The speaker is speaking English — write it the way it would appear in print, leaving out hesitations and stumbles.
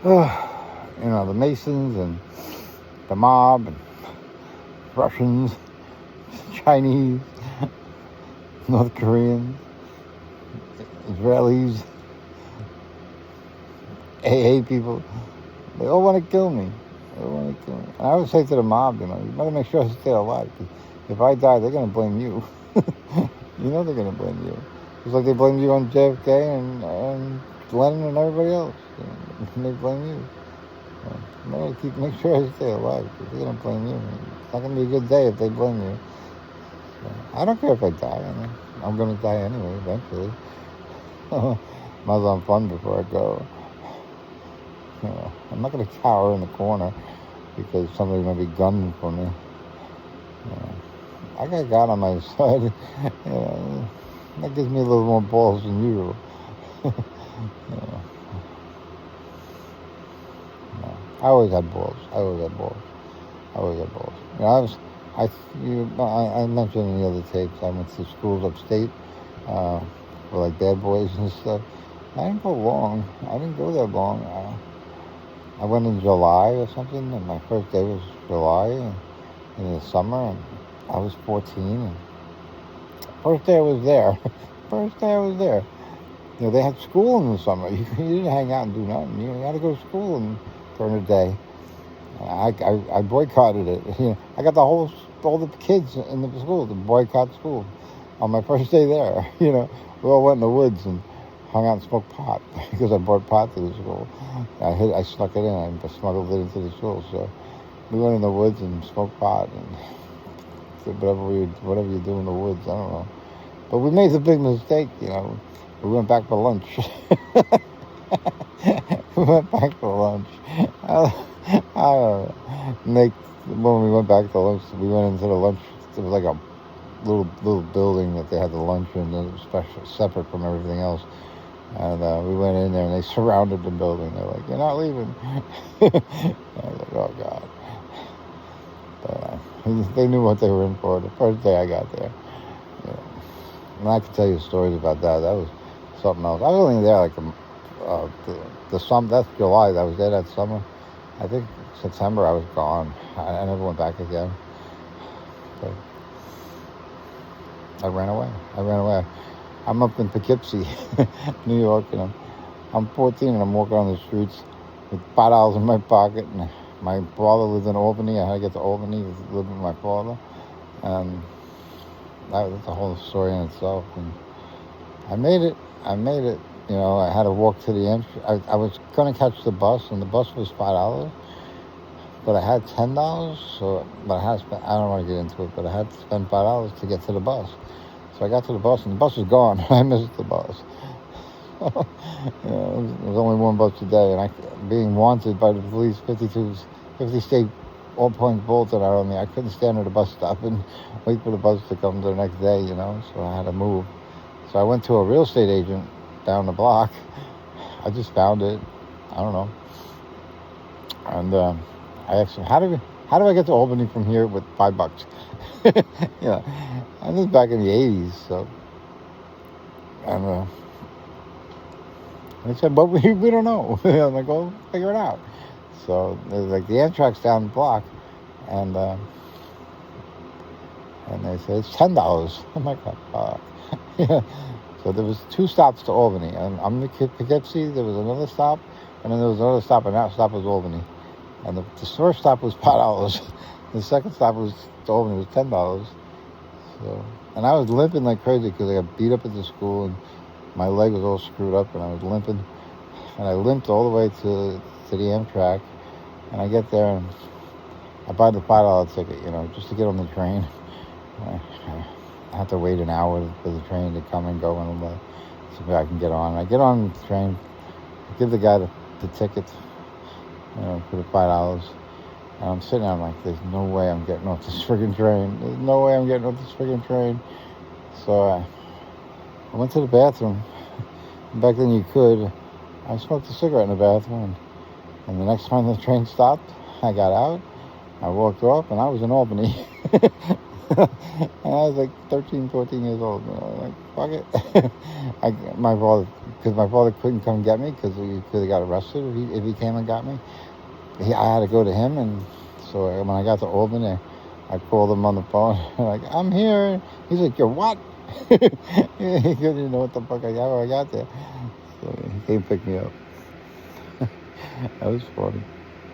The Masons and the mob and Russians, Chinese, North Koreans, Israelis, AA people. They all want to kill me. And I always say to the mob, you better make sure I stay alive. If I die, they're going to blame you. They're going to blame you. Just like they blamed you on JFK and Lenin and everybody else. And they blame you. Make sure I stay alive, because they're going to blame you. It's not going to be a good day if they blame you. I don't care if I die. I'm going to die anyway, eventually. Might as well have fun before I go. I'm not going to cower in the corner because somebody's going to be gunning for me. I got God on my side. That gives me a little more balls than usual. I always had balls. I mentioned in the other tapes, I went to schools upstate for like bad boys and stuff. I didn't go long. I didn't go that long. I went in July or something, and my first day was July in the summer, and I was 14. And first day I was there. They had school in the summer. You didn't hang out and do nothing. You had to go to school during the day. I boycotted it. I got all the kids in the school to boycott school on my first day there. We all went in the woods and hung out and smoked pot because I brought pot to the school. I snuck it in. I smuggled it into the school. So we went in the woods and smoked pot and whatever you do in the woods. I don't know. But we made the big mistake. We went back for lunch. We went back to lunch. When we went back to lunch, we went into the lunch. It was like a little building that they had the lunch in, that was special, separate from everything else. And we went in there, and they surrounded the building. They're like, "You're not leaving." I was like, "Oh God!" But they knew what they were in for. The first day I got there, and I can tell you stories about that. That was something else. I was only there like the summer. That's July. I was there that summer. I think September I was gone. I never went back again. But I ran away. I'm up in Poughkeepsie, New York, and I'm 14 and I'm walking on the streets with $5 in my pocket. And my father lives in Albany. I had to get to Albany to live with my father, and that's a whole story in itself. And I made it. I had to walk to the entrance. I was going to catch the bus, and the bus was $5, but I had $10. But I had to spend. I don't want to get into it, but I had to spend $5 to get to the bus. So I got to the bus, and the bus was gone. I missed the bus. It was only one bus a day, and being wanted by the police, 50 state all points bulletin out on me. I couldn't stand at a bus stop and wait for the bus to come the next day, so I had to move. So I went to a real estate agent down the block. I just found it. I don't know. And I asked him, how do I get to Albany from here with $5? And this is back in the 80s, so. And they said, "But we don't know." I'm like, "Well, figure it out." So there's like the Amtrak's down the block, and they said it's $10. I'm like, "Oh, fuck." So there was 2 stops to Albany, and I'm in Poughkeepsie. There was another stop, and then there was another stop, and that stop was Albany. And the first stop was $5. The second stop was to Albany was $10. So, and I was limping like crazy because I got beat up at the school, and my leg was all screwed up, and I was limping. And I limped all the way to the Amtrak, and I get there, and I buy the $5 ticket, just to get on the train. I have to wait an hour for the train to come and go, and see if I can get on. I get on the train, I give the guy the ticket, for the $5. And I'm sitting there, I'm like, there's no way I'm getting off this friggin' train. So I went to the bathroom. Back then you could. I smoked a cigarette in the bathroom. And the next time the train stopped, I got out. I walked off, and I was in Albany. And I was like 13, 14 years old. You know, like, fuck it. Because my father couldn't come get me because he could have got arrested if he came and got me. I had to go to him, and so when I got to Albany, I called him on the phone. Like, I'm here. He's like, you're what? He couldn't know what the fuck I got when I got there. So he came pick me up. That was funny.